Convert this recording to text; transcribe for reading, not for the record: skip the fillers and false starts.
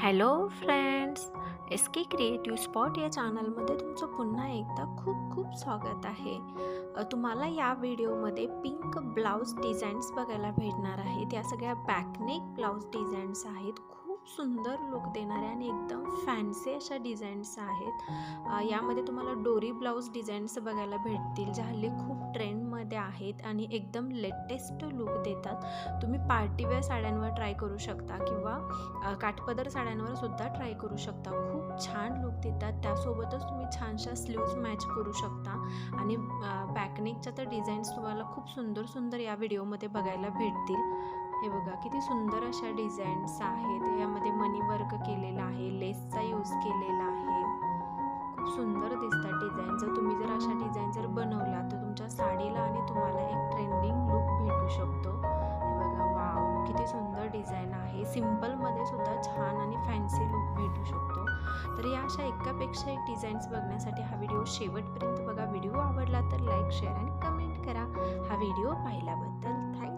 Hello friends, S के creative spot या चॅनलमध्ये तुमचं पुन्हा एकदा खूप खूप स्वागत आहे. तुम्हाला या व्हिडिओमध्ये पिंक ब्लाऊज डिझाईन्स बघायला भेटणार आहेत. या सगळ्या बॅकनेक ब्लाऊज डिझाईन्स आहेत. खूप सुंदर लुक देणाऱ्या आणि एकदम फॅन्सी अशा डिझाईन्स आहेत. यामध्ये तुम्हाला डोरी ब्लाऊज डिझाईन्स बघायला भेटतील, ज्या हल्ली खूप ट्रेंडमध्ये आहेत आणि एकदम लेटेस्ट लुक देतात. तुम्ही पार्टीवेअर साड्यांवर ट्राय करू शकता किंवा काठपदर साड्यांवर सुद्धा ट्राय करू शकता. खूप छान लुक देतात. त्यासोबतच तुम्ही छानशा स्लीव्ज मॅच करू शकता आणि बॅकनेकच्या तर डिझाईन्स तुम्हाला खूप सुंदर सुंदर या व्हिडिओमध्ये बघायला भेटतील. हे बघा किती सुंदर अशा डिझाईन्स आहेत. यामध्ये मनी वर्क केलेला आहे, लेसचा यूज केलेला आहे. खूप सुंदर दिसतात डिझाईन. जर अशा डिझाईन बनवला तर तुमच्या साडीला आणि तुम्हाला एक ट्रेंडिंग लुक भेटू शकतो. हे बघा, वाव, किती सुंदर डिझाईन आहे. सिम्पलमध्ये सुद्धा छान आणि फॅन्सी लुक भेटू शकतो. तर या अशा एकापेक्षा एक डिझाईन्स बघण्यासाठी हा व्हिडिओ शेवटपर्यंत बघा. व्हिडिओ आवडला तर लाईक, शेअर आणि कमेंट करा. हा व्हिडिओ पाहिल्याबद्दल थँक्यू.